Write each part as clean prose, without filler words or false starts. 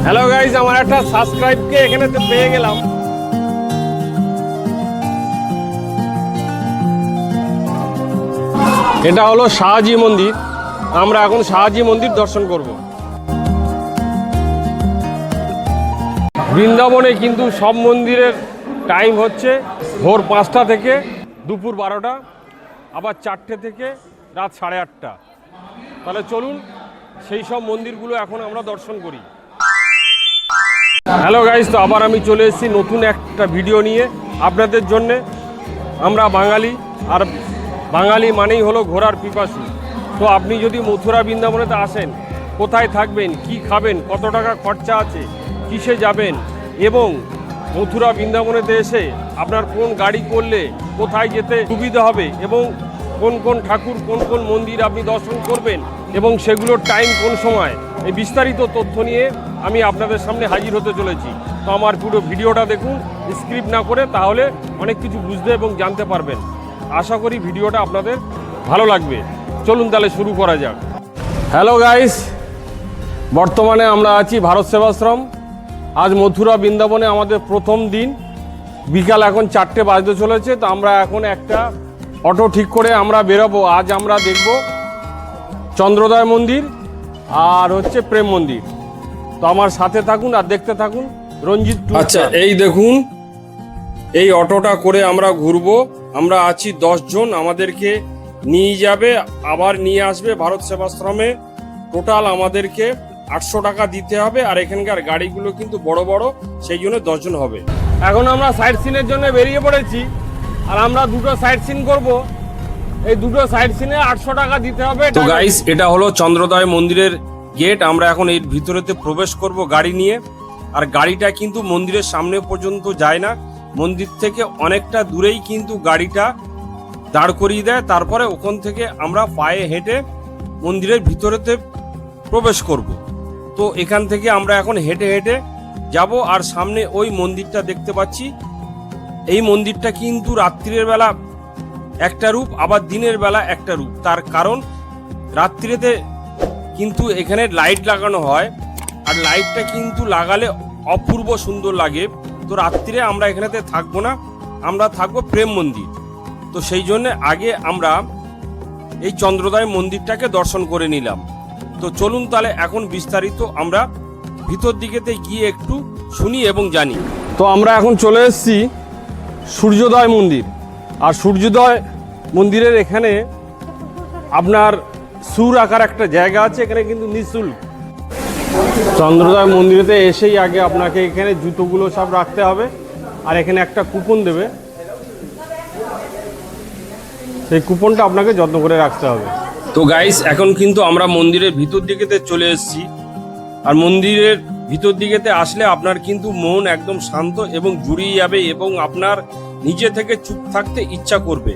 Hello guys, আমার একটা সাবস্ক্রাইবকে এখানে তো পেয়ে গেলাম। এটা হলো শাহজি মন্দির। আমরা এখন শাহজি মন্দির দর্শন করব। বৃন্দাবনে কিন্তু সব মন্দিরের টাইম হচ্ছে ভোর 5টা থেকে দুপুর 12টা, আবার 4টে থেকে রাত 8:30। তাহলে চলুন সেই সব মন্দিরগুলো এখন আমরা দর্শন করি। হ্যালো গাইস, তো আবার আমি চলে এসেছি নতুন একটা ভিডিও নিয়ে আপনাদের জন্যে। আমরা বাঙালি, আর বাঙালি মানেই হলো ঘোরার পিপাসু। তো আপনি যদি মথুরা বৃন্দাবনেতে আসেন, কোথায় থাকবেন, কি খাবেন, কত টাকা খরচা আছে, কিসে যাবেন, এবং মথুরা বৃন্দাবনেতে এসে আপনার কোন গাড়ি করলে কোথায় যেতে সুবিধা হবে, এবং কোন কোন ঠাকুর, কোন কোন মন্দির আপনি দর্শন করবেন, এবং সেগুলোর টাইম কোন সময়, এই বিস্তারিত তথ্য নিয়ে আমি আপনাদের সামনে হাজির হতে চলেছি। তো আমার পুরো ভিডিওটা দেখুন, স্ক্রিপ্ট না করে, তাহলে অনেক কিছু বুঝতে এবং জানতে পারবেন। আশা করি ভিডিওটা আপনাদের ভালো লাগবে। চলুন তাহলে শুরু করা যাক। হ্যালো গাইস, বর্তমানে আমরা আছি ভারত সেবাশ্রম। আজ মথুরা বৃন্দাবনে আমাদের প্রথম দিন। বিকাল এখন 4টে বাজতে চলেছে। তো আমরা এখন একটা অটো ঠিক করে আমরা বেরোবো। আজ আমরা দেখব চন্দ্রোদয় মন্দির আর হচ্ছে প্রেম মন্দির। তো আমার সাথে থাকুন আর দেখতে থাকুন রঞ্জিত। আচ্ছা, এই দেখুন, এই অটোটা করে আমরা ঘুরবো। আমরা আছি 10 জন। আমাদেরকে নিয়ে যাবে আবার নিয়ে আসবে ভারত সেবাশ্রমে। টোটাল আমাদেরকে 800 টাকা দিতে হবে। আর এখানকার গাড়িগুলো কিন্তু বড় বড়, সেই জন্য 10 জন হবে। এখন আমরা সাইট সিনের জন্য বেরিয়ে পড়েছি। আর আমরা দুটো সাইট সিন করবো। এই দুটো সাইট সিনে 800 টাকা দিতে হবে। তো গাইস, এটা হলো চন্দ্রোদয় মন্দিরের গেট। আমরা এখন এর ভিতরেতে প্রবেশ করব গাড়ি নিয়ে। আর গাড়িটা কিন্তু মন্দিরের সামনে পর্যন্ত যায় না, মন্দির থেকে অনেকটা দূরেই কিন্তু গাড়িটা দাঁড় করিয়ে দেয়। তারপরে ওখান থেকে আমরা পায়ে হেঁটে মন্দিরের ভিতরেতে প্রবেশ করব। তো এখান থেকে আমরা এখন হেঁটে হেঁটে যাব। আর সামনে ওই মন্দিরটা দেখতে পাচ্ছি। এই মন্দিরটা কিন্তু রাত্রির বেলা একটা রূপ, আবার দিনের বেলা একটা রূপ। তার কারণ রাত্রিতে কিন্তু এখানে লাইট লাগানো হয়, আর লাইটটা কিন্তু লাগালে অপূর্ব সুন্দর লাগে। তো রাত্রিরে আমরা এখানেতে থাকবো না, আমরা থাকবো প্রেম মন্দির। তো সেই জন্য আগে আমরা এই চন্দ্রোদয় মন্দিরটাকে দর্শন করে নিলাম। তো চলুন তাহলে এখন বিস্তারিত আমরা ভিতর দিকেতে গিয়ে একটু শুনি এবং জানি। তো আমরা এখন চলে এসেছি সূর্যোদয় মন্দির। আর সূর্যোদয় মন্দিরের এখানে আপনার সুর আকার একটা জায়গা আছে। এখানে কিন্তু নিঃশুল্ক। চন্দ্রোদয় মন্দিরেতে এসেই আগে আপনাকে এখানে জুতোগুলো সব রাখতে হবে। আর এখানে একটা কুপন দেবে, সেই কুপনটা আপনাকে যত্ন করে রাখতে হবে। তো গাইস, এখন কিন্তু আমরা মন্দিরের ভিতর দিকেতে চলে এসেছি। আর মন্দিরের ভিতর দিকেতে আসলে আপনার কিন্তু মন একদম শান্ত এবং জুড়িয়ে যাবে, এবং আপনার নিজে থেকে চুপ থাকতে ইচ্ছা করবে।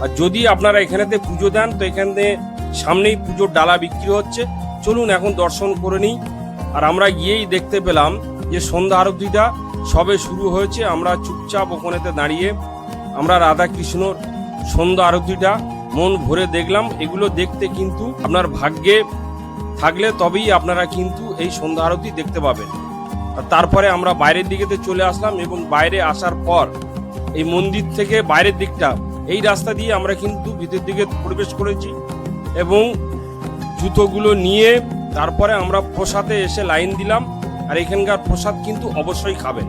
আর যদি আপনারা এখানেতে পুজো দেন, তো এখানে সামনেই পুজোর ডালা বিক্রি হচ্ছে। চলুন এখন দর্শন করে নিই। আর আমরা গিয়েই দেখতে পেলাম যে সন্ধ্যা আরতিটা সবে শুরু হয়েছে। আমরা চুপচাপ ওখানেতে দাঁড়িয়ে আমরা রাধা কৃষ্ণর সন্ধ্যা আরতিটা মন ভরে দেখলাম। এগুলো দেখতে কিন্তু আপনার ভাগ্যে থাকলে তবেই আপনারা কিন্তু এই সন্ধ্যা আরতি দেখতে পাবেন। আর তারপরে আমরা বাইরের দিকেতে চলে আসলাম, এবং বাইরে আসার পর এই মন্দির থেকে বাইরের দিকটা এই রাস্তা দিয়ে আমরা কিন্তু ভিতর দিকে প্রবেশ করেছি, এবং জুতোগুলো নিয়ে তারপরে আমরা প্রসাদে এসে লাইন দিলাম। আর এখানকার প্রসাদ কিন্তু অবশ্যই খাবেন।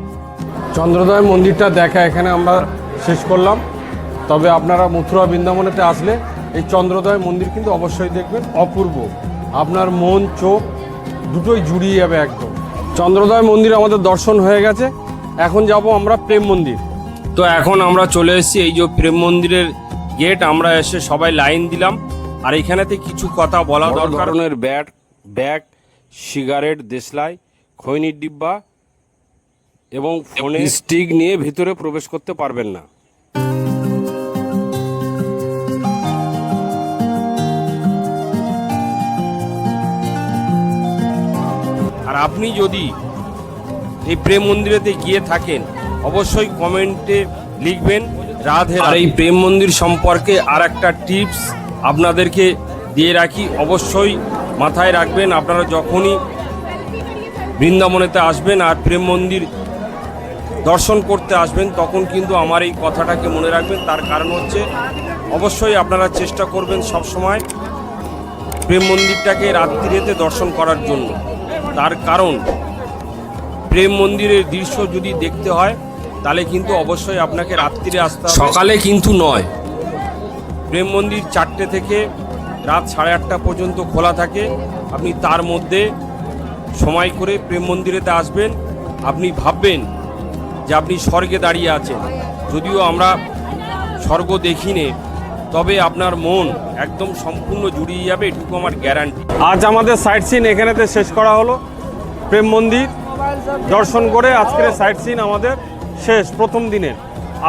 চন্দ্রোদয় মন্দিরটা দেখা এখানে আমরা শেষ করলাম। তবে আপনারা মথুরা বৃন্দাবনেতে আসলে এই চন্দ্রোদয় মন্দির কিন্তু অবশ্যই দেখবেন। অপূর্ব, আপনার মন চোখ দুটোই জুড়িয়ে যাবে একদম। চন্দ্রোদয় মন্দির আমাদের দর্শন হয়ে গেছে। এখন যাব আমরা প্রেম মন্দির। তো এখন আমরা চলে এসেছি এই যে প্রেম মন্দিরের গেট। আমরা এসে সবাই লাইন দিলাম। আর এখানেতে কিছু কথা বলা দরকার। ব্যাগ, সিগারেট, দেশলাই, খৈনির ডিব্বা এবং ফোনের স্টিক নিয়ে ভিতরে প্রবেশ করতে পারবেন না। আর আপনি যদি এই প্রেম মন্দিরেতে গিয়ে থাকেন, অবশ্যই কমেন্টে লিখবেন রাধে। আর এই প্রেম মন্দির সম্পর্কে আর একটা টিপস আপনাদেরকে দিয়ে রাখি, অবশ্যই মাথায় রাখবেন। আপনারা যখনই বৃন্দাবনেতে আসবেন আর প্রেম মন্দির দর্শন করতে আসবেন, তখন কিন্তু আমার এই কথাটাকে মনে রাখবেন। তার কারণ হচ্ছে অবশ্যই আপনারা চেষ্টা করবেন সব সময় প্রেম মন্দিরটাকে রাত্রিতে দর্শন করার জন্য। তার কারণ প্রেম মন্দিরের দৃশ্য যদি দেখতে হয় তাহলে কিন্তু অবশ্যই আপনাকে রাত্রিরে আসতে হবে, সকালে কিন্তু নয়। প্রেম মন্দির 4টে থেকে রাত 8:30 পর্যন্ত খোলা থাকে। আপনি তার মধ্যে সময় করে প্রেম মন্দিরেতে আসবেন, আপনি ভাববেন যে আপনি স্বর্গে দাঁড়িয়ে আছেন। যদিও আমরা স্বর্গ দেখিনি, তবে আপনার মন একদম সম্পূর্ণ জুড়িয়ে যাবে, এটুকু আমার গ্যারান্টি। আজ আমাদের সাইট সিন এখানেতে শেষ করা হলো। প্রেম মন্দির দর্শন করে আজকের সাইট সিন আমাদের শেষ প্রথম দিনের।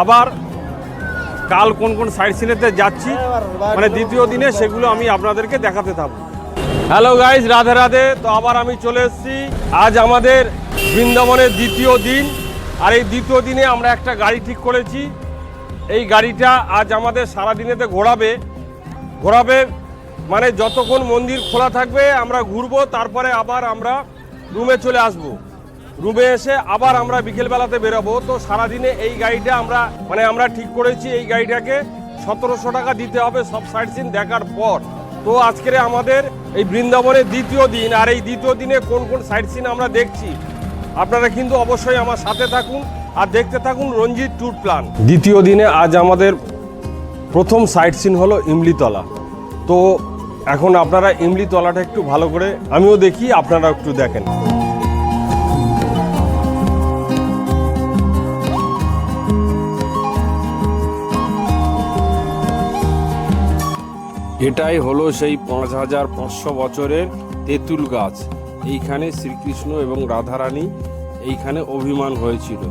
আবার কাল কোন কোন সাইট সিনেতে যাচ্ছি মানে দ্বিতীয় দিনে, সেগুলো আমি আপনাদেরকে দেখাতে থাকবো। Hello guys, Radhe Radhe. তো আবার আমি চলে এসেছি। আজ আমাদের বৃন্দাবনের দ্বিতীয় দিন, আর এই দ্বিতীয় দিনে আমরা একটা গাড়ি ঠিক করেছি। এই গাড়িটা আজ আমাদের সারাদিনেতে ঘোরাবে মানে যতক্ষণ মন্দির খোলা থাকবে আমরা ঘুরবো, তারপরে আবার আমরা রুমে চলে আসব। রুমে এসে আবার আমরা বিকেলবেলাতে বেরোবো। তো সারাদিনে এই গাড়িটা আমরা ঠিক করেছি, এই গাড়িটাকে 1700 টাকা দিতে হবে সব সাইট সিন দেখার পর। তো আজকের আমাদের এই বৃন্দাবনের দ্বিতীয় দিন, আর এই দ্বিতীয় দিনে কোন কোন সাইট সিন আমরা দেখছি আপনারা কিন্তু অবশ্যই আমার সাথে থাকুন আর দেখতে থাকুন রঞ্জিত ট্যুর প্ল্যান। দ্বিতীয় দিনে আজ আমাদের প্রথম সাইট সিন হলো ইমলিতলা। তো এখন আপনারা ইমলিতলাটা একটু ভালো করে আমিও দেখি, আপনারা একটু দেখেন। এটাই হলো সেই 5500 বছরের তেঁতুল গাছ। এইখানে শ্রীকৃষ্ণ এবং রাধারানী এইখানে অভিমান হয়েছিল,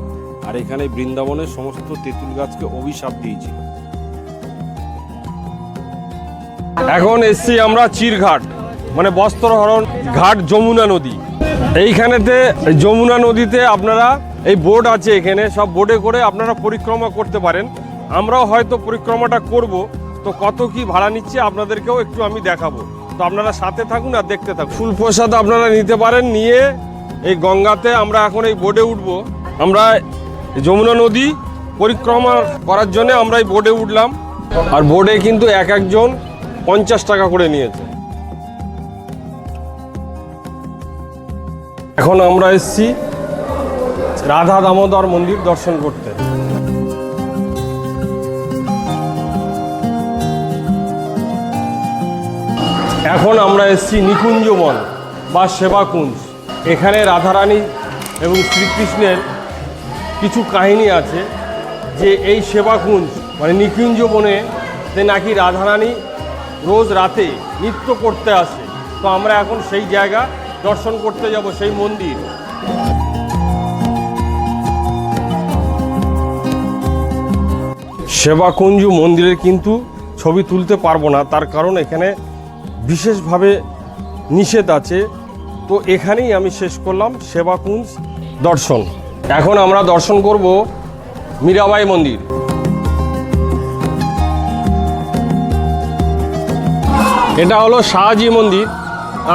আর এখানে বৃন্দাবনের সমস্ত তেঁতুল গাছকে অভিশাপ দিয়েছিল। এখন এসছি আমরা চিরঘাট মানে বস্ত্রহরণ ঘাট, যমুনা নদী। এইখানেতে যমুনা নদীতে আপনারা এই বোট আছে, এখানে সব বোটে করে আপনারা পরিক্রমা করতে পারেন। আমরাও হয়তো পরিক্রমাটা করব। তো কত কি ভাড়া নিচ্ছে আপনাদেরকেও একটু আমি দেখাবো। তো আপনারা সাথে থাকুন আর দেখতে থাকুন। ফুল প্রসাদ আপনারা নিতে পারেন, নিয়ে এই গঙ্গাতে আমরা এখন এই বোটে উঠবো। আমরা যমুনা নদী পরিক্রমা করার জন্য আমরা এই বোটে উঠলাম, আর বোটে কিন্তু একজন 50 টাকা করে নিয়েছে। এখন আমরা এসেছি রাধা দামোদর মন্দির দর্শন করতে। এখন আমরা এসেছি নিকুঞ্জ বন বা সেবাকুঞ্জ। এখানে রাধারানী এবং শ্রীকৃষ্ণের কিছু কাহিনী আছে, যে এই সেবাকুঞ্জ মানে নিকুঞ্জ বনে নাকি রাধারানী রোজ রাতে নৃত্য করতে আসে। তো আমরা এখন সেই জায়গা দর্শন করতে যাব, সেই মন্দির। সেবাকুঞ্জ মন্দিরের কিন্তু ছবি তুলতে পারবো না, তার কারণ এখানে বিশেষভাবে নিষেধ আছে। তো এখানেই আমি শেষ করলাম সেবাকুঞ্জ দর্শন। এখন আমরা দর্শন করব মীরাবাই মন্দির। এটা হলো শাহজি মন্দির।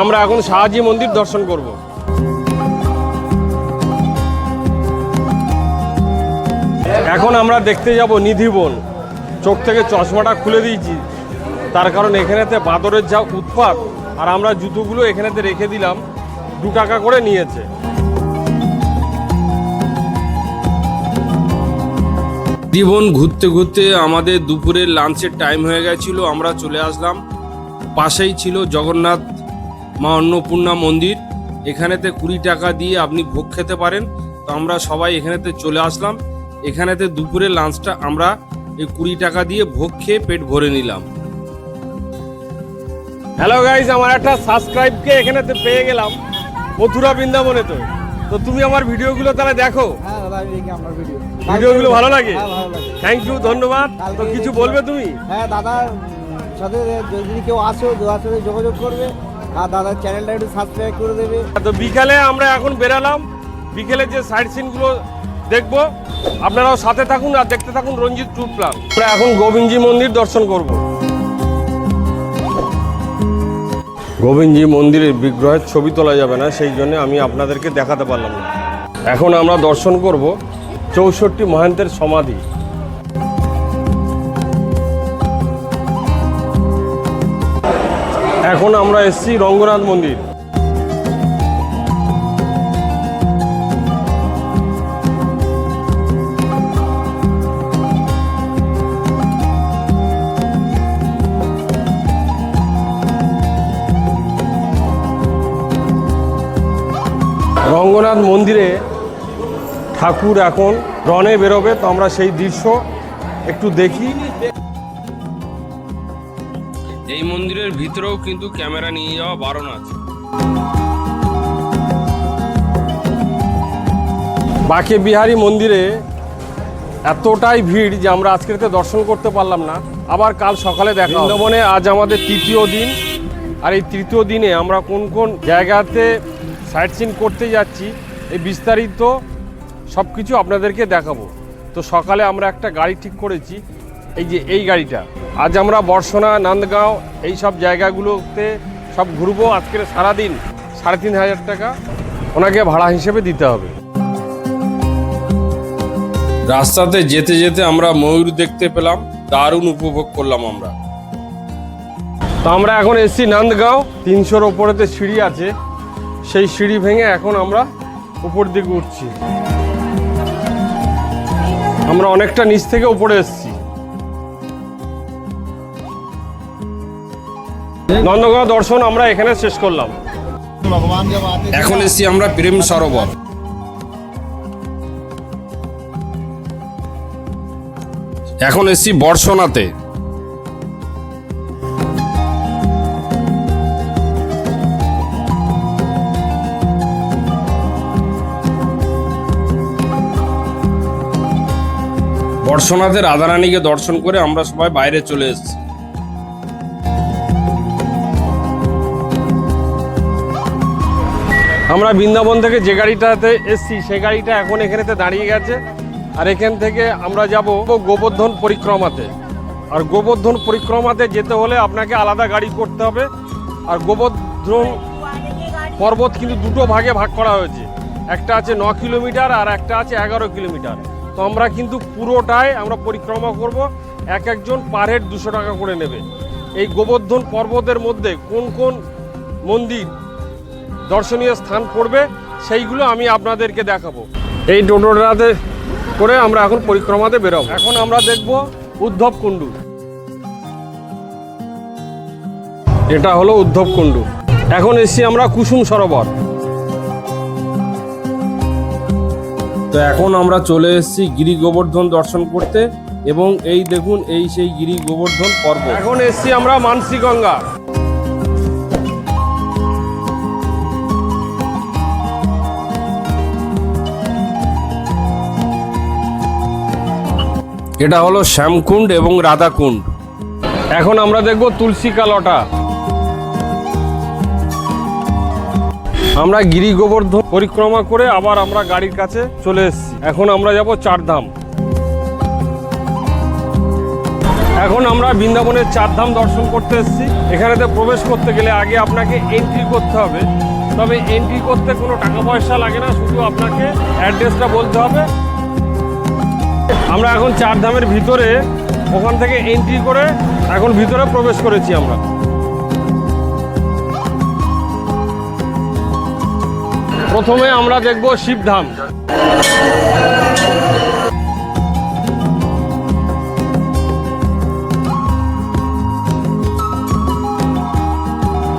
আমরা এখন শাহজি মন্দির দর্শন করব। এখন আমরা দেখতে যাব নিধিবন। চোখ থেকে চশমাটা খুলে দিয়েছি, তার কারণ এখানেতে বাঁদরের যা উৎপাত, আর আমরা জুতোগুলো এখানেতে রেখে দিলাম, 2 টাকা করে নিয়েছে। নিধিবন ঘুরতে ঘুরতে আমাদের দুপুরের লাঞ্চের টাইম হয়ে গেছিল। আমরা চলে আসলাম, পাশেই ছিল জগন্নাথ মা অন্নপূর্ণা মন্দির। এখানেতে 20 টাকা দিয়ে আপনি ভোগ খেতে পারেন। তো আমরা সবাই এখানেতে চলে আসলাম। এখানেতে দুপুরের লাঞ্চটা আমরা এই 20 টাকা দিয়ে ভোগ খেয়ে পেট ভরে নিলাম। হ্যালো গাইজ, আমার একটা সাবস্ক্রাইবকে এখানেতে পেয়ে গেলাম মথুরা বৃন্দাবনে। তো তুমি আমার ভিডিওগুলো তাহলে দেখো? হ্যাঁ দাদা, আমি দেখি আপনার ভিডিও। ভিডিওগুলো ভালো লাগে? হ্যাঁ, ভালো লাগে। থ্যাংক ইউ, ধন্যবাদ। তো কিছু বলবে তুমি? হ্যাঁ দাদার সাথে যদি কেউ আসে, দাদার সাথে যোগাযোগ করবে, আর দাদার চ্যানেলটা একটু সাবস্ক্রাইব করে দেবে। তো বিকালে আমরা এখন বেরালাম, বিকেলে যে সাইট সিনগুলো দেখবো। আপনারাও সাথে থাকুন আর দেখতে থাকুন রঞ্জিত ট্যুর প্ল্যান। আমরা এখন গোবিন্দজি মন্দির দর্শন করব। গোবিন্দজি মন্দিরের বিগ্রহের ছবি তোলা যাবে না, সেই জন্য আমি আপনাদেরকে দেখাতে পারলাম না। এখন আমরা দর্শন করব 64 মহান্তের সমাধি। এখন আমরা এসেছি রঙ্গনাথ মন্দির। রঙ্গনাথ মন্দিরে ঠাকুর এখন রণে বেরোবে, তো আমরা সেই দৃশ্য একটু দেখি। এই মন্দিরের ভিতরেও কিন্তু ক্যামেরা নিয়ে যাওয়া বারণ আছে। বাঁকে বিহারী মন্দিরে এতটাই ভিড় যে আমরা আজকেতে দর্শন করতে পারলাম না, আবার কাল সকালে দেখা হবে। বৃন্দাবনে আজ আমাদের তৃতীয় দিন, আর এই তৃতীয় দিনে আমরা কোন কোন জায়গাতে সাইট সিন করতে যাচ্ছি এই বিস্তারিত সব কিছু আপনাদেরকে দেখাবো। তো সকালে আমরা একটা গাড়ি ঠিক করেছি, এই যে এই গাড়িটা। আজ আমরা বর্ষনা, নন্দগাঁও এই সব জায়গাগুলোতে সব ঘুরবো। আজকের সারাদিন 3500 টাকা ওনাকে ভাড়া হিসেবে দিতে হবে। রাস্তাতে যেতে যেতে আমরা ময়ূর দেখতে পেলাম, দারুণ উপভোগ করলাম আমরা। তো আমরা এখন এসেছি নন্দগাঁও। 300-র ওপরেতে সিঁড়ি আছে, সেই সিঁড়ি ভেঙে এখন আমরা উপর দিকে উঠছি। আমরা অনেকটা নিচ থেকে উপরে এসেছি। নন্দগাঁও দর্শন আমরা এখানে শেষ করলাম। এখন এসেছি আমরা প্রেম সরোবর। এখন এসেছি বর্ষনাতে। বর্ষনাথে রাধারানীকে দর্শন করে আমরা সবাই বাইরে চলে এসেছি। আমরা বৃন্দাবন থেকে যে গাড়িটাতে এসেছি সেই গাড়িটা এখন এখানেতে দাঁড়িয়ে গেছে, আর এখান থেকে আমরা যাব গোবর্ধন পরিক্রমাতে। আর গোবর্ধন পরিক্রমাতে যেতে হলে আপনাকে আলাদা গাড়ি করতে হবে। আর গোবর্ধন পর্বত কিন্তু দুটো ভাগে ভাগ করা হয়েছে, একটা আছে 9 কিলোমিটার আর একটা আছে 11 কিলোমিটার। তো আমরা কিন্তু পুরোটাই আমরা পরিক্রমা করব, এক একজন পার হেড 200 টাকা করে নেবে। এই গোবর্ধন পর্বতের মধ্যে কোন কোন মন্দির দর্শনীয় স্থান পড়বে সেইগুলো আমি আপনাদেরকে দেখাবো। এই টোটোটাতে করে আমরা এখন পরিক্রমাতে বেরোবো। এখন আমরা দেখব উদ্ধব কুণ্ডু। এটা হলো উদ্ধব কুণ্ডু। এখন এসছি আমরা কুসুম সরোবর। তো এখন আমরা চলে এসেছি গিরি গোবর্ধন দর্শন করতে, এবং এই দেখুন এই সেই গিরি গোবর্ধন পর্বত। এখন এসেছি আমরা মানসী গঙ্গা। এটা হলো শ্যামকুণ্ড এবং রাধাকুণ্ড। এখন আমরা দেখব তুলসী কালটা। আমরা গিরি গোবর্ধন পরিক্রমা করে আবার আমরা গাড়ির কাছে চলে এসেছি। এখন আমরা যাব চারধাম। এখন আমরা বৃন্দাবনের চারধাম দর্শন করতে এসেছি। এখানেতে প্রবেশ করতে গেলে আগে আপনাকে এন্ট্রি করতে হবে, তবে এন্ট্রি করতে কোনো টাকা পয়সা লাগে না, শুধু আপনাকে অ্যাড্রেসটা বলতে হবে। আমরা এখন চারধামের ভিতরে ওখান থেকে এন্ট্রি করে এখন ভিতরে প্রবেশ করেছি আমরা। প্রথমে আমরা দেখব শিবধাম।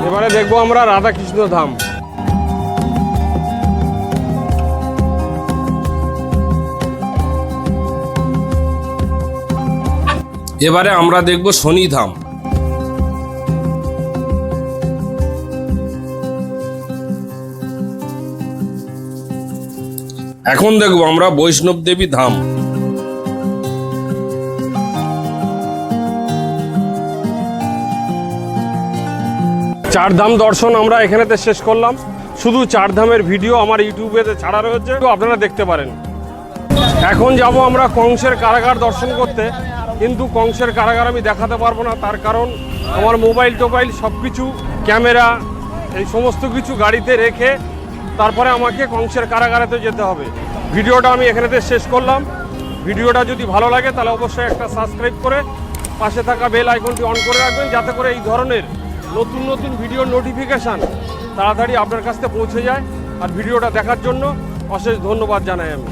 এবারে দেখব আমরা রাধাকৃষ্ণ ধাম। এবারে আমরা দেখব শনিধাম। এখন দেখব আমরা বৈষ্ণব দেবী ধাম। চারধাম দর্শন আমরা এখানেতে শেষ করলাম। শুধু চারধামের ভিডিও আমার ইউটিউবে ছাড়া রয়েছে, তো আপনারা দেখতে পারেন। এখন যাব আমরা কংসের কারাগার দর্শন করতে, কিন্তু কংসের কারাগার আমি দেখাতে পারবো না, তার কারণ আমার মোবাইল টোবাইল সব কিছু ক্যামেরা এই সমস্ত কিছু গাড়িতে রেখে তারপরে আমাকে কংসের কারাগারেতে যেতে হবে। ভিডিওটা আমি এখানেতে শেষ করলাম। ভিডিওটা যদি ভালো লাগে তাহলে অবশ্যই একটা সাবস্ক্রাইব করে পাশে থাকা বেল আইকনটি অন করে রাখবেন, যাতে করে এই ধরনের নতুন নতুন ভিডিওর নোটিফিকেশান তাড়াতাড়ি আপনার কাছে পৌঁছে যায়। আর ভিডিওটা দেখার জন্য অশেষ ধন্যবাদ জানাই আমি।